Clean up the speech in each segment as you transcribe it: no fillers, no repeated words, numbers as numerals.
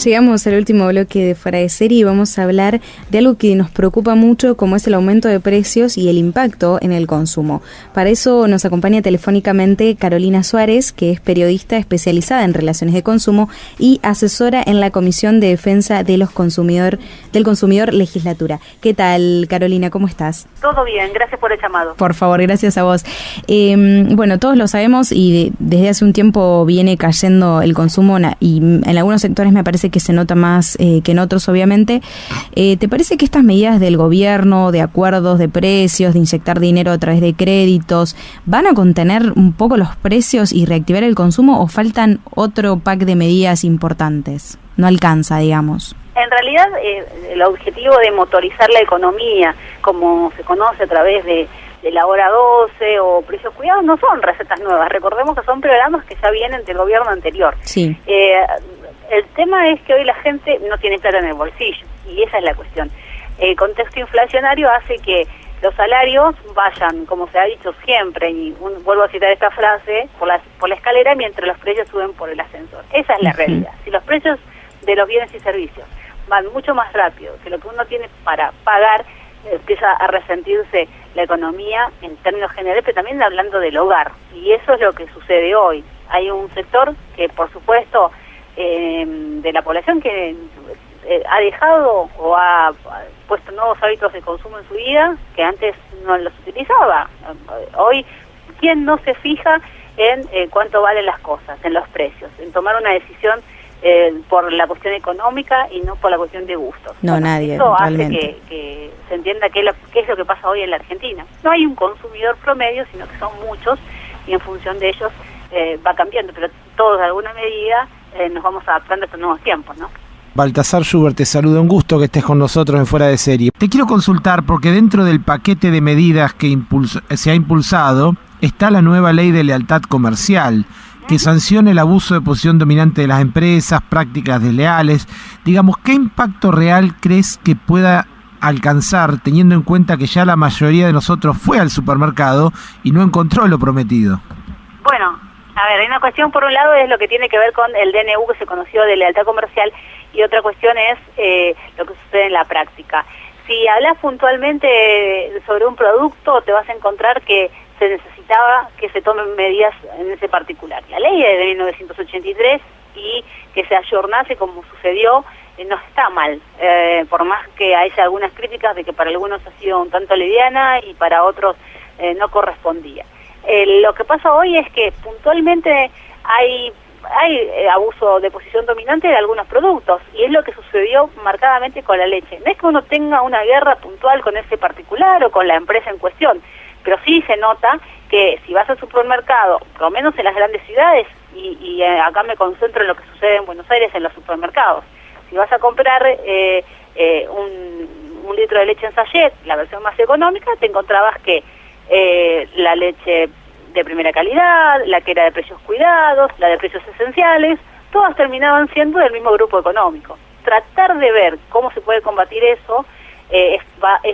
Llegamos al último bloque de Fuera de Serie y vamos a hablar de algo que nos preocupa mucho, como es el aumento de precios y el impacto en el consumo. Para eso nos acompaña telefónicamente Carolina Suárez, que es periodista especializada en relaciones de consumo y asesora en la Comisión de Defensa de los del Consumidor Legislatura. ¿Qué tal, Carolina? ¿Cómo estás? Todo bien, gracias por el llamado. Por favor, gracias a vos. Bueno, todos lo sabemos y desde hace un tiempo viene cayendo el consumo y en algunos sectores me parece que se nota más que en otros, obviamente. ¿Te parece que estas medidas del gobierno, de acuerdos de precios, de inyectar dinero a través de créditos, van a contener un poco los precios y reactivar el consumo o faltan otro pack de medidas importantes? No alcanza, digamos. En realidad, el objetivo de motorizar la economía, como se conoce a través de la hora 12 o precios cuidados, no son recetas nuevas. Recordemos que son programas que ya vienen del gobierno anterior. Sí. El tema es que hoy la gente no tiene plata en el bolsillo, y esa es la cuestión. El contexto inflacionario hace que los salarios vayan, como se ha dicho siempre, y vuelvo a citar esta frase, por la escalera, mientras los precios suben por el ascensor. Esa es la realidad. Si los precios de los bienes y servicios van mucho más rápido que lo que uno tiene para pagar, empieza a resentirse la economía en términos generales, pero también hablando del hogar. Y eso es lo que sucede hoy. Hay un sector que, por supuesto, de la población que ha dejado o ha puesto nuevos hábitos de consumo en su vida que antes no los utilizaba. Hoy, ¿quién no se fija en cuánto valen las cosas, en los precios, en tomar una decisión por la cuestión económica y no por la cuestión de gustos? No, bueno, nadie. Eso realmente hace que se entienda qué es lo que pasa hoy en la Argentina. No hay un consumidor promedio, sino que son muchos, y en función de ellos va cambiando, pero todos de alguna medida nos vamos adaptando a estos nuevos tiempos, ¿no? Baltasar Schubert, te saludo, un gusto que estés con nosotros en Fuera de Serie. Te quiero consultar porque dentro del paquete de medidas que se ha impulsado está la nueva ley de lealtad comercial, que sanciona el abuso de posición dominante de las empresas, prácticas desleales. Digamos, ¿qué impacto real crees que pueda alcanzar, teniendo en cuenta que ya la mayoría de nosotros fue al supermercado y no encontró lo prometido? Bueno, a ver, hay una cuestión, por un lado, es lo que tiene que ver con el DNU que se conoció de lealtad comercial, y otra cuestión es lo que sucede en la práctica. Si hablas puntualmente sobre un producto, te vas a encontrar que se necesitaba que se tomen medidas en ese particular. La ley es de 1983 y que se ayornase como sucedió no está mal, por más que haya algunas críticas de que para algunos ha sido un tanto liviana y para otros no correspondía. Lo que pasa hoy es que puntualmente hay abuso de posición dominante de algunos productos, y es lo que sucedió marcadamente con la leche. No es que uno tenga una guerra puntual con ese particular o con la empresa en cuestión, pero sí se nota que si vas al supermercado, por lo menos en las grandes ciudades, y acá me concentro en lo que sucede en Buenos Aires en los supermercados, si vas a comprar un litro de leche en sachet, la versión más económica, te encontrabas que la leche de primera calidad, la que era de precios cuidados, la de precios esenciales, todas terminaban siendo del mismo grupo económico. Tratar de ver cómo se puede combatir eso es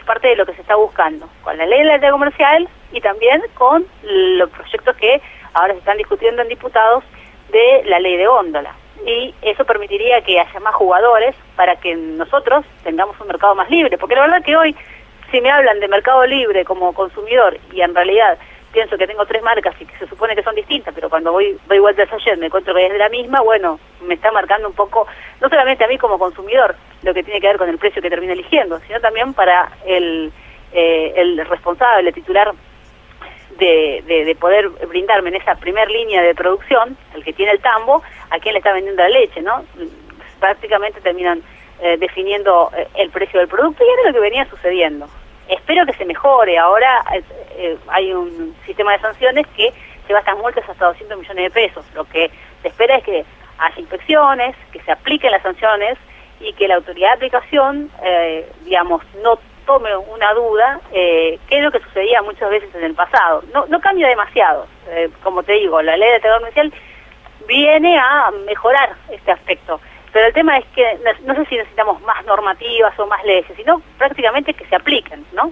parte de lo que se está buscando con la ley de lealtad comercial y también con los proyectos que ahora se están discutiendo en diputados de la ley de góndola. Y eso permitiría que haya más jugadores para que nosotros tengamos un mercado más libre, porque la verdad que hoy, si me hablan de mercado libre como consumidor, y en realidad pienso que tengo 3 marcas y que se supone que son distintas, pero cuando voy vuelta al ayer me encuentro que es de la misma, bueno, me está marcando un poco, no solamente a mí como consumidor, lo que tiene que ver con el precio que termino eligiendo, sino también para el responsable, titular de poder brindarme en esa primer línea de producción, el que tiene el tambo, a quién le está vendiendo la leche, ¿no? Prácticamente terminan definiendo el precio del producto, y era lo que venía sucediendo. Espero que se mejore. Ahora hay un sistema de sanciones que lleva estas multas hasta 200 millones de pesos. Lo que se espera es que haya inspecciones, que se apliquen las sanciones y que la autoridad de aplicación, no tome una duda, que es lo que sucedía muchas veces en el pasado. No cambia demasiado. Como te digo, la ley de lealtad comercial viene a mejorar este aspecto. Pero el tema es que no sé si necesitamos más normativas o más leyes, sino prácticamente que se apliquen, ¿no?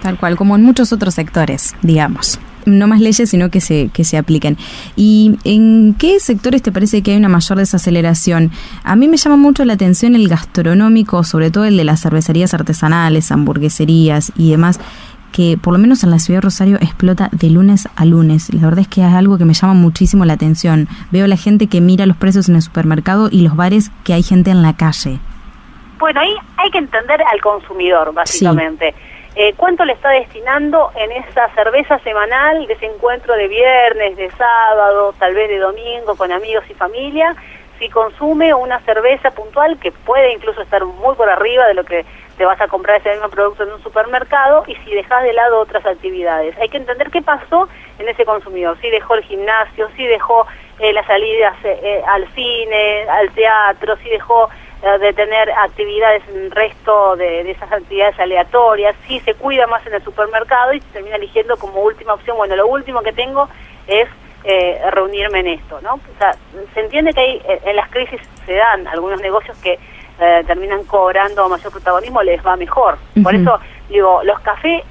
Tal cual, como en muchos otros sectores, digamos. no más leyes, sino que se apliquen. ¿Y en qué sectores te parece que hay una mayor desaceleración? A mí me llama mucho la atención el gastronómico, sobre todo el de las cervecerías artesanales, hamburgueserías y demás, que por lo menos en la ciudad de Rosario explota de lunes a lunes. La verdad es que es algo que me llama muchísimo la atención. Veo la gente que mira los precios en el supermercado y los bares que hay gente en la calle. Bueno, ahí hay que entender al consumidor, básicamente. Sí. ¿Cuánto le está destinando en esa cerveza semanal de ese encuentro de viernes, de sábado, tal vez de domingo con amigos y familia? Si consume una cerveza puntual que puede incluso estar muy por arriba de lo que te vas a comprar ese mismo producto en un supermercado, y si dejas de lado otras actividades. Hay que entender qué pasó en ese consumidor. Si dejó el gimnasio, si dejó las salidas al cine, al teatro, si dejó de tener actividades en el resto de esas actividades aleatorias, si se cuida más en el supermercado y termina eligiendo como última opción, bueno, lo último que tengo es reunirme en esto, ¿no? O sea, se entiende que hay, en las crisis se dan algunos negocios que terminan cobrando mayor protagonismo, les va mejor. Por eso digo, los cafés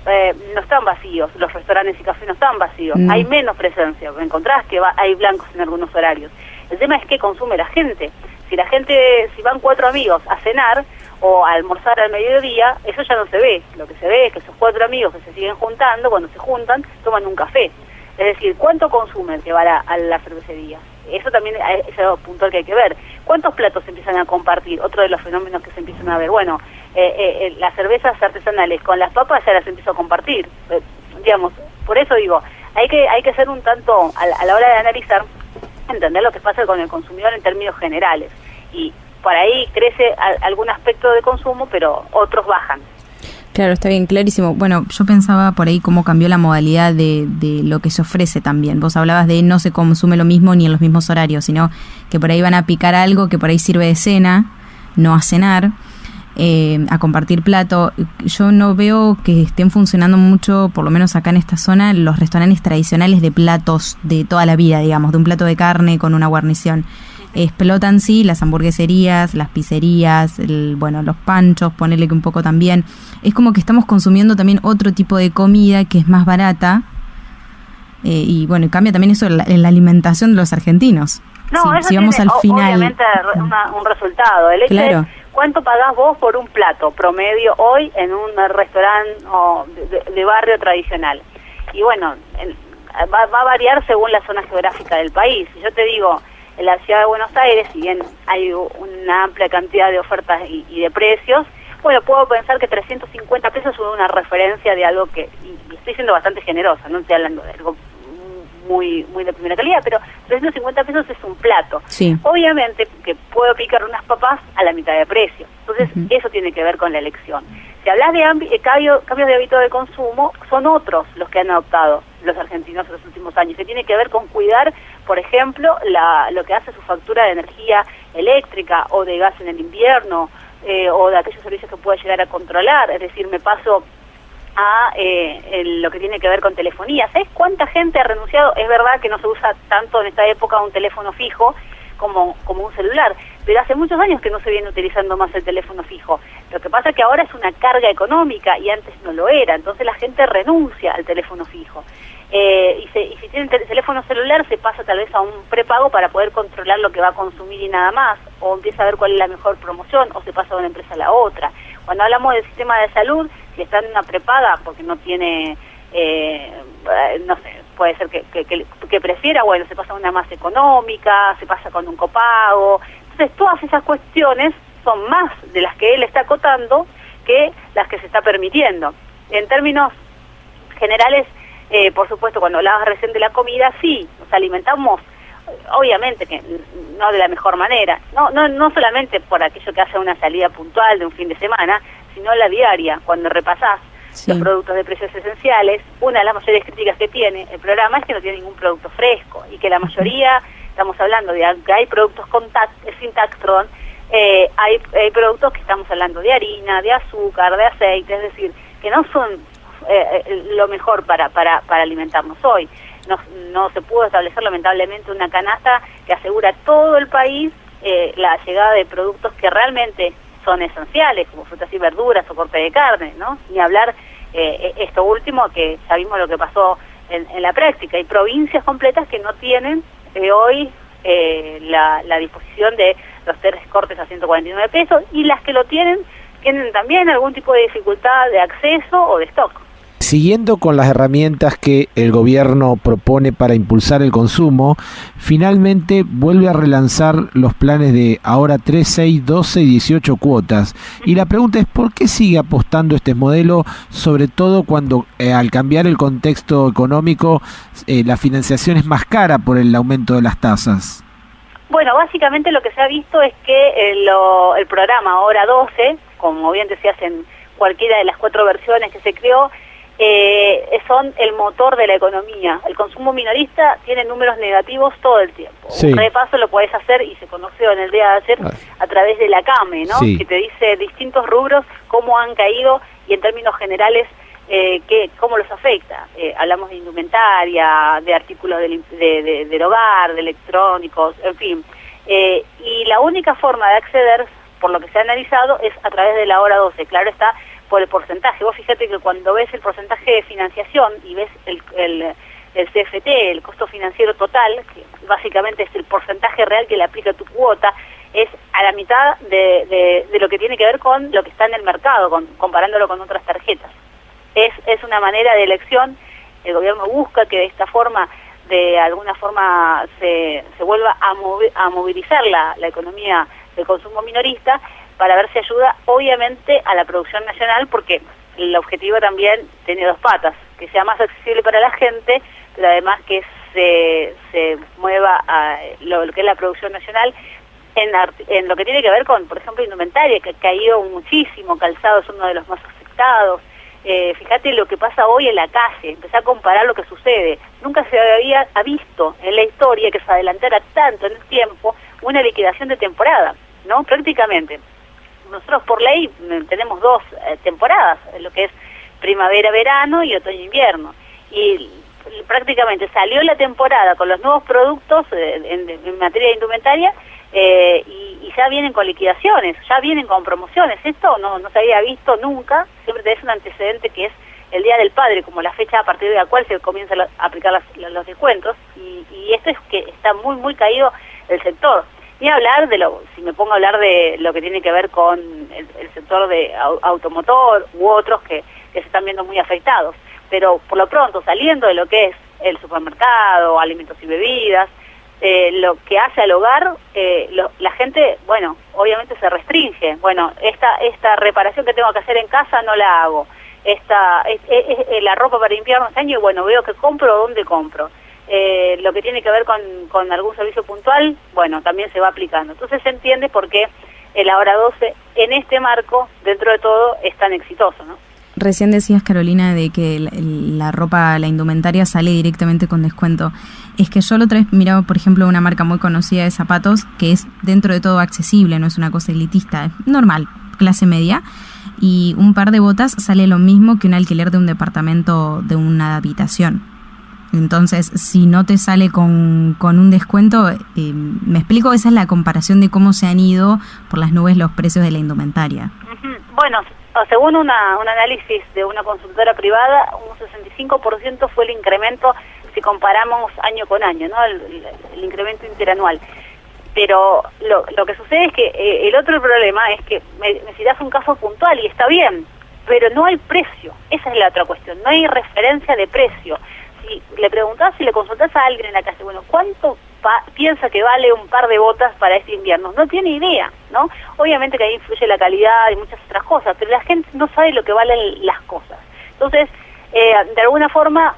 no están vacíos, los restaurantes y cafés no están vacíos, hay menos presencia, encontrás que hay blancos en algunos horarios. El tema es qué consume la gente. Si van 4 amigos a cenar o a almorzar al mediodía, eso ya no se ve. Lo que se ve es que esos 4 amigos que se siguen juntando, cuando se juntan, toman un café. Es decir, ¿cuánto consume el que va a la cervecería? Eso también es algo puntual que hay que ver. ¿Cuántos platos se empiezan a compartir? Otro de los fenómenos que se empiezan a ver. Bueno, las cervezas artesanales con las papas ya las empiezo a compartir. Digamos, por eso digo, hay que ser un tanto, a la hora de analizar, entender lo que pasa con el consumidor en términos generales. Y por ahí crece algún aspecto de consumo, pero otros bajan. Claro, está bien, clarísimo. Bueno, yo pensaba por ahí cómo cambió la modalidad de lo que se ofrece también. Vos hablabas de no se consume lo mismo ni en los mismos horarios, sino que por ahí van a picar algo que por ahí sirve de cena, no a cenar, a compartir plato. Yo no veo que estén funcionando mucho, por lo menos acá en esta zona, los restaurantes tradicionales de platos de toda la vida, digamos, de un plato de carne con una guarnición. Explotan, sí, las hamburgueserías, las pizzerías, los panchos, ponele que un poco también. Es como que estamos consumiendo también otro tipo de comida que es más barata, y bueno, cambia también eso en la alimentación de los argentinos. No, eso si vamos al final, obviamente un resultado. El hecho es cuánto pagás vos por un plato promedio hoy en un restaurante de barrio tradicional. Y bueno, va a variar según la zona geográfica del país. Si yo te digo, en la ciudad de Buenos Aires, si bien hay una amplia cantidad de ofertas y de precios, bueno, puedo pensar que 350 pesos es una referencia de algo que, y estoy siendo bastante generosa, no estoy hablando de algo muy de primera calidad, pero 350 pesos es un plato. Sí. Obviamente que puedo picar unas papas a la mitad de precio. Entonces, eso tiene que ver con la elección. Si hablas de cambios de hábito de consumo, son otros los que han adoptado los argentinos en los últimos años. Se tiene que ver con cuidar, por ejemplo, lo que hace su factura de energía eléctrica o de gas en el invierno, o de aquellos servicios que pueda llegar a controlar. Es decir, me paso a lo que tiene que ver con telefonía. ¿Sabes cuánta gente ha renunciado? Es verdad que no se usa tanto en esta época un teléfono fijo como un celular, pero hace muchos años que no se viene utilizando más el teléfono fijo. Lo que pasa es que ahora es una carga económica y antes no lo era, entonces la gente renuncia al teléfono fijo. Y si tienen teléfono celular se pasa tal vez a un prepago para poder controlar lo que va a consumir y nada más, o empieza a ver cuál es la mejor promoción, o se pasa de una empresa a la otra. Cuando hablamos del sistema de salud, si está en una prepaga porque no tiene, no sé, puede ser que prefiera, bueno, se pasa a una más económica, se pasa con un copago. Entonces todas esas cuestiones son más de las que él está acotando que las que se está permitiendo. En términos generales, por supuesto, cuando hablabas recién de la comida, sí, nos alimentamos, obviamente que no de la mejor manera, no solamente por aquello que hace una salida puntual de un fin de semana, sino la diaria. Cuando repasás los productos de precios esenciales, una de las mayores críticas que tiene el programa es que no tiene ningún producto fresco, y que la mayoría, estamos hablando de que hay productos sin tax, hay productos que estamos hablando de harina, de azúcar, de aceite, es decir, que no son lo mejor para alimentarnos hoy. No se pudo establecer lamentablemente una canasta que asegura a todo el país la llegada de productos que realmente son esenciales, como frutas y verduras o corte de carne, ¿no? Ni hablar esto último, que ya vimos lo que pasó en la práctica. Hay provincias completas que no tienen hoy la disposición de los 3 cortes a 149 pesos, y las que lo tienen también algún tipo de dificultad de acceso o de stock. Siguiendo con las herramientas que el gobierno propone para impulsar el consumo, finalmente vuelve a relanzar los planes de ahora 3, 6, 12 y 18 cuotas. Y la pregunta es, ¿por qué sigue apostando este modelo, sobre todo cuando al cambiar el contexto económico la financiación es más cara por el aumento de las tasas? Bueno, básicamente lo que se ha visto es que el programa ahora 12, como bien decías en cualquiera de las 4 versiones que se creó, son el motor de la economía. El consumo minorista tiene números negativos todo el tiempo. Sí. Un repaso lo podés hacer, y se conoció en el día de ayer a través de la CAME, ¿no? Sí. Que te dice distintos rubros, cómo han caído y en términos generales cómo los afecta. Hablamos de indumentaria, de artículos del hogar, de electrónicos, en fin. Y la única forma de acceder, por lo que se ha analizado, es a través de la hora 12. Claro está, por el porcentaje. Vos fíjate que cuando ves el porcentaje de financiación y ves el CFT, el costo financiero total, que básicamente es el porcentaje real que le aplica tu cuota, es a la mitad de lo que tiene que ver con lo que está en el mercado, comparándolo con otras tarjetas. Es una manera de elección. El gobierno busca que de esta forma, de alguna forma, se vuelva a movilizar la economía del consumo minorista, para ver si ayuda, obviamente, a la producción nacional, porque el objetivo también tiene 2 patas: que sea más accesible para la gente, pero además que se mueva a lo que es la producción nacional en lo que tiene que ver con, por ejemplo, indumentaria, que ha caído muchísimo. Calzado es uno de los más afectados. Fíjate lo que pasa hoy en la calle, empezá a comparar lo que sucede. Nunca se había visto en la historia que se adelantara tanto en el tiempo una liquidación de temporada, ¿no? Prácticamente. Nosotros por ley tenemos 2 temporadas, lo que es primavera-verano y otoño-invierno. Y prácticamente salió la temporada con los nuevos productos en materia de indumentaria, y ya vienen con liquidaciones, ya vienen con promociones. Esto no se había visto nunca. Siempre tenés un antecedente que es el Día del Padre, como la fecha a partir de la cual se comienza a aplicar los descuentos, y esto es que está muy, muy caído el sector. Ni hablar si me pongo a hablar de lo que tiene que ver con el sector de automotor u otros que se están viendo muy afectados. Pero por lo pronto, saliendo de lo que es el supermercado, alimentos y bebidas, lo que hace al hogar, la gente, bueno, obviamente se restringe. Bueno, esta reparación que tengo que hacer en casa no la hago. La ropa para invierno este año, bueno, veo que compro o dónde compro. Lo que tiene que ver con algún servicio puntual, bueno, también se va aplicando. Entonces se entiende por qué el ahora 12 en este marco, dentro de todo, es tan exitoso, ¿no? Recién decías, Carolina, de que la ropa, la indumentaria sale directamente con descuento. Es que yo la otra vez miraba, por ejemplo, una marca muy conocida de zapatos que es dentro de todo accesible, no es una cosa elitista, es normal, clase media, y un par de botas sale lo mismo que un alquiler de un departamento de una habitación. Entonces, si no te sale con un descuento, me explico, esa es la comparación de cómo se han ido por las nubes los precios de la indumentaria. Bueno, según un análisis de una consultora privada, un 65% fue el incremento si comparamos año con año, ¿no? El incremento interanual. Pero lo que sucede es que el otro problema es que me citas un caso puntual y está bien, pero no hay precio. Esa es la otra cuestión, no hay referencia de precio. Si le preguntás, si le consultás a alguien en la calle, bueno, ¿cuánto piensa que vale un par de botas para este invierno? No tiene idea, ¿no? Obviamente que ahí influye la calidad y muchas otras cosas, pero la gente no sabe lo que valen las cosas. Entonces, de alguna forma,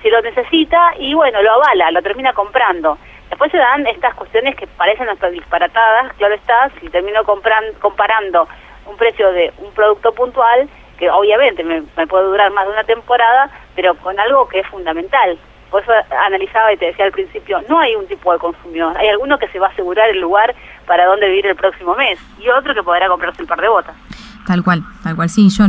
si lo necesita, y bueno, lo avala, lo termina comprando. Después se dan estas cuestiones que parecen hasta disparatadas, claro está, si termino comparando un precio de un producto puntual, que obviamente me puede durar más de una temporada, pero con algo que es fundamental. Por eso analizaba y te decía al principio, no hay un tipo de consumidor, hay alguno que se va a asegurar el lugar para dónde vivir el próximo mes, y otro que podrá comprarse un par de botas. Tal cual, sí, yo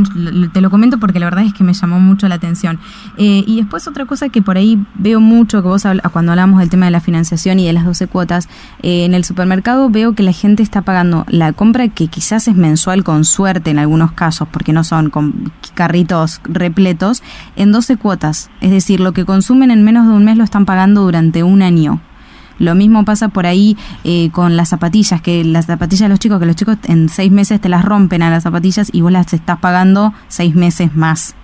te lo comento porque la verdad es que me llamó mucho la atención. Y después otra cosa que por ahí veo mucho, que vos cuando hablamos del tema de la financiación y de las 12 cuotas, en el supermercado veo que la gente está pagando la compra que quizás es mensual con suerte en algunos casos, porque no son con carritos repletos, en 12 cuotas. Es decir, lo que consumen en menos de un mes lo están pagando durante un año. Lo mismo pasa por ahí con las zapatillas, que las zapatillas de los chicos, que los chicos en 6 meses te las rompen a las zapatillas y vos las estás pagando 6 meses más.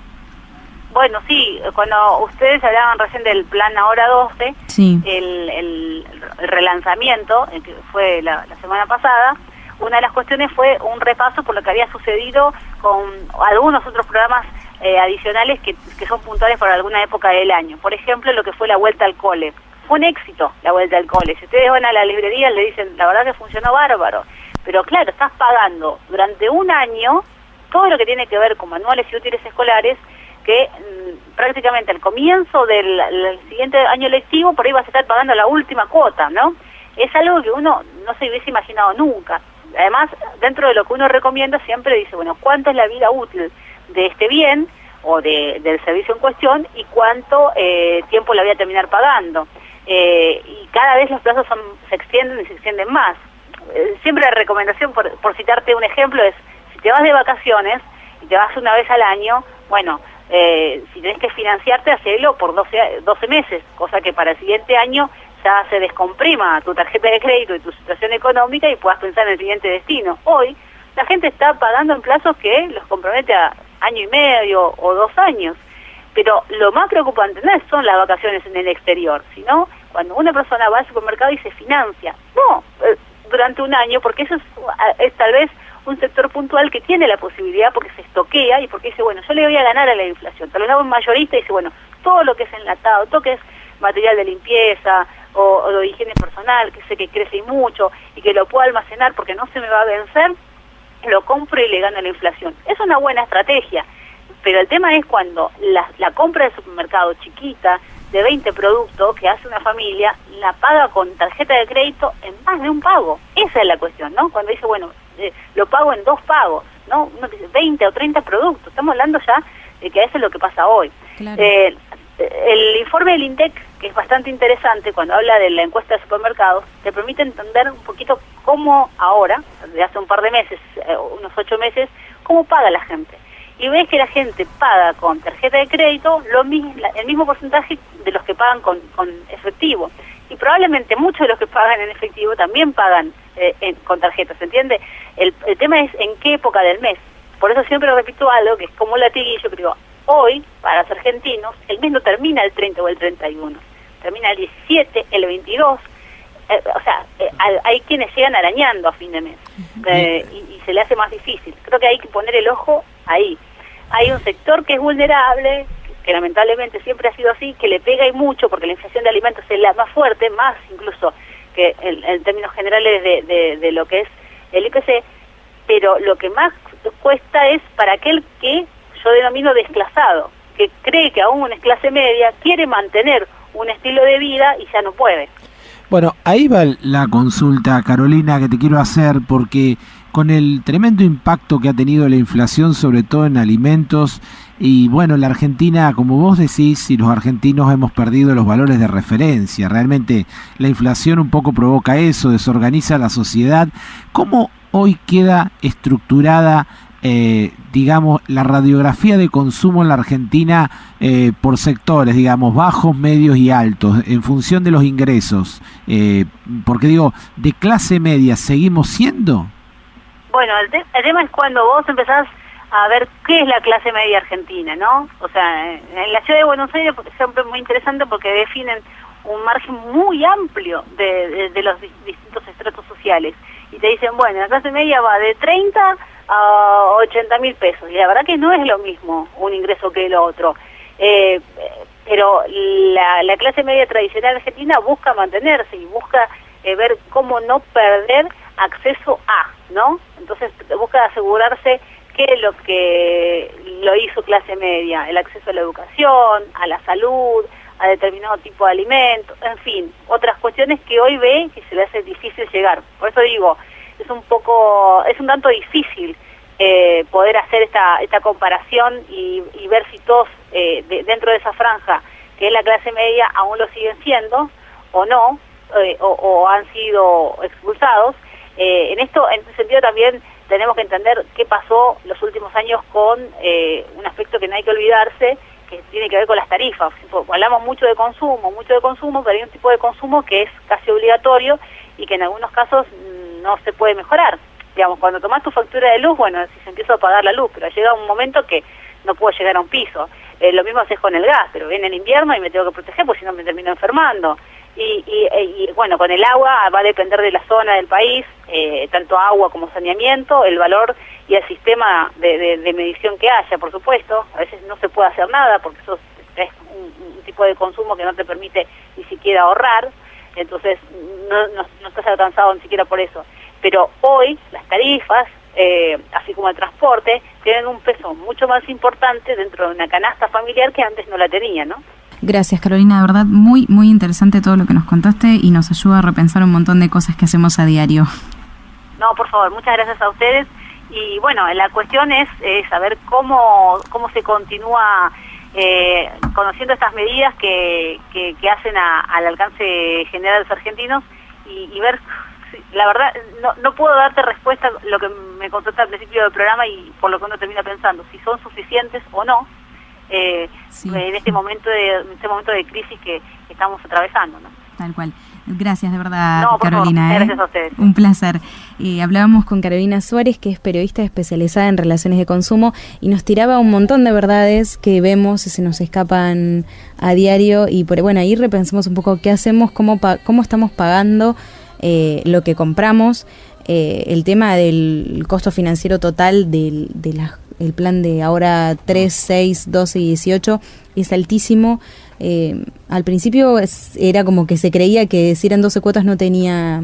Bueno, sí, cuando ustedes hablaban recién del plan Ahora 12, sí. el relanzamiento, que fue la semana pasada, una de las cuestiones fue un repaso por lo que había sucedido con algunos otros programas adicionales que son puntuales para alguna época del año. Por ejemplo, lo que fue la vuelta al cole. Fue un éxito la vuelta al cole. Si ustedes van a la librería le dicen, la verdad que funcionó bárbaro. Pero claro, estás pagando durante un año todo lo que tiene que ver con manuales y útiles escolares, que prácticamente al comienzo del siguiente año lectivo por ahí vas a estar pagando la última cuota, ¿no? Es algo que uno no se hubiese imaginado nunca. Además, dentro de lo que uno recomienda siempre dice, bueno, ¿cuánto es la vida útil de este bien o del servicio en cuestión y cuánto tiempo la voy a terminar pagando? Y cada vez los plazos se extienden y se extienden más. Siempre la recomendación, por citarte un ejemplo, es si te vas de vacaciones y te vas una vez al año, bueno, si tenés que financiarte, hacelo por 12 meses, cosa que para el siguiente año ya se descomprima tu tarjeta de crédito y tu situación económica y puedas pensar en el siguiente destino. Hoy la gente está pagando en plazos que los compromete a año y medio o 2 años. Pero lo más preocupante no son las vacaciones en el exterior, sino cuando una persona va al supermercado y se financia. No, durante un año, porque eso es tal vez un sector puntual que tiene la posibilidad porque se estoquea y porque dice, bueno, yo le voy a ganar a la inflación. Te lo hago un mayorista y dice, bueno, todo lo que es enlatado, todo lo que es material de limpieza o de higiene personal, que sé que crece y mucho y que lo puedo almacenar porque no se me va a vencer, lo compro y le gano a la inflación. Es una buena estrategia. Pero el tema es cuando la compra de supermercado chiquita, de 20 productos que hace una familia, la paga con tarjeta de crédito en más de un pago. Esa es la cuestión, ¿no? Cuando dice, bueno, lo pago en 2 pagos, ¿no? Uno dice 20 o 30 productos. Estamos hablando ya de que eso es lo que pasa hoy. Claro. El informe del INDEC, que es bastante interesante, cuando habla de la encuesta de supermercados, te permite entender un poquito cómo ahora, desde hace un par de meses, unos 8 meses, cómo paga la gente. Y ves que la gente paga con tarjeta de crédito el mismo porcentaje de los que pagan con efectivo. Y probablemente muchos de los que pagan en efectivo también pagan con tarjeta, ¿se entiende? El tema es en qué época del mes. Por eso siempre repito algo que es como un latiguillo, que digo, hoy, para los argentinos, el mes no termina el 30 o el 31, termina el 17, el 22. Hay quienes llegan arañando a fin de mes y se le hace más difícil. Creo que hay que poner el ojo ahí. Hay un sector que es vulnerable, que lamentablemente siempre ha sido así, que le pega y mucho porque la inflación de alimentos es la más fuerte, más incluso que en términos generales de lo que es el IPC, pero lo que más cuesta es para aquel que yo denomino desclasado, que cree que aún es clase media, quiere mantener un estilo de vida y ya no puede. Bueno, ahí va la consulta, Carolina, que te quiero hacer, porque con el tremendo impacto que ha tenido la inflación, sobre todo en alimentos, y bueno, la Argentina, como vos decís, y los argentinos hemos perdido los valores de referencia. Realmente la inflación un poco provoca eso, desorganiza la sociedad. ¿Cómo hoy queda estructurada digamos, la radiografía de consumo en la Argentina por sectores, digamos, bajos, medios y altos, en función de los ingresos? Porque digo, ¿de clase media seguimos siendo? Bueno, el tema es cuando vos empezás a ver qué es la clase media argentina, ¿no? O sea, en la ciudad de Buenos Aires, por ejemplo, es muy interesante porque definen un margen muy amplio de los distintos estratos sociales. Y te dicen, bueno, la clase media va de 30 a 80.000 pesos. Y la verdad que no es lo mismo un ingreso que el otro. Pero la clase media tradicional argentina busca mantenerse y busca ver cómo no perder acceso a, ¿no? Entonces busca asegurarse que lo que lo hizo clase media, el acceso a la educación, a la salud, a determinado tipo de alimentos, en fin, otras cuestiones que hoy ve que se le hace difícil llegar. Por eso digo, es un tanto difícil poder hacer esta comparación y ver si todos dentro de esa franja, que es la clase media, aún lo siguen siendo o no, o han sido expulsados. En este sentido también tenemos que entender qué pasó los últimos años con un aspecto que no hay que olvidarse, que tiene que ver con las tarifas. Hablamos mucho de consumo, pero hay un tipo de consumo que es casi obligatorio y que en algunos casos no se puede mejorar. Digamos, cuando tomás tu factura de luz, bueno, si se empieza a pagar la luz, pero llega un momento que no puedo llegar a un piso. Lo mismo haces con el gas, pero viene el invierno y me tengo que proteger porque si no me termino enfermando. Y bueno, con el agua va a depender de la zona del país, tanto agua como saneamiento, el valor y el sistema de medición que haya, por supuesto. A veces no se puede hacer nada porque eso es un tipo de consumo que no te permite ni siquiera ahorrar, entonces no estás alcanzado ni siquiera por eso. Pero hoy las tarifas, así como el transporte, tienen un peso mucho más importante dentro de una canasta familiar que antes no la tenía, ¿no? Gracias, Carolina, de verdad muy muy interesante todo lo que nos contaste y nos ayuda a repensar un montón de cosas que hacemos a diario. No, por favor, muchas gracias a ustedes. Y bueno, la cuestión es saber cómo se continúa conociendo estas medidas que hacen al alcance general de los argentinos y ver. La verdad, no puedo darte respuesta a lo que me contaste al principio del programa y por lo que uno termina pensando, si son suficientes o no, sí, en este momento de crisis que estamos atravesando, ¿no? Tal cual. Gracias, de verdad, no, Carolina. Favor, gracias a ustedes. Un placer. Hablábamos con Carolina Suárez, que es periodista especializada en relaciones de consumo, y nos tiraba un montón de verdades que vemos y se nos escapan a diario. Y bueno, ahí repensamos un poco qué hacemos, cómo estamos pagando lo que compramos, el tema del costo financiero total el plan de ahora 3, 6, 12 y 18 es altísimo. Al principio era como que se creía que si eran 12 cuotas no tenía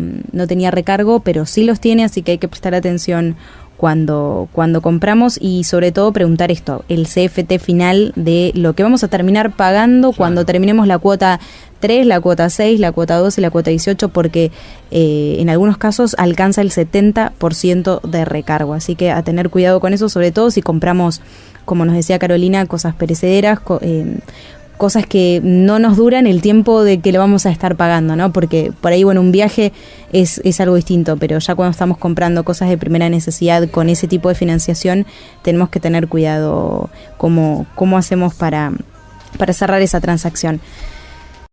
recargo, pero sí los tiene, así que hay que prestar atención cuando compramos y sobre todo preguntar esto, el CFT final de lo que vamos a terminar pagando cuando terminemos la cuota 3, la cuota 6, la cuota 12 y la cuota 18, porque en algunos casos alcanza el 70% de recargo, así que a tener cuidado con eso, sobre todo si compramos, como nos decía Carolina, cosas perecederas, cosas que no nos duran el tiempo de que lo vamos a estar pagando, ¿no? Porque por ahí, bueno, un viaje es algo distinto, pero ya cuando estamos comprando cosas de primera necesidad con ese tipo de financiación, tenemos que tener cuidado cómo hacemos para cerrar esa transacción.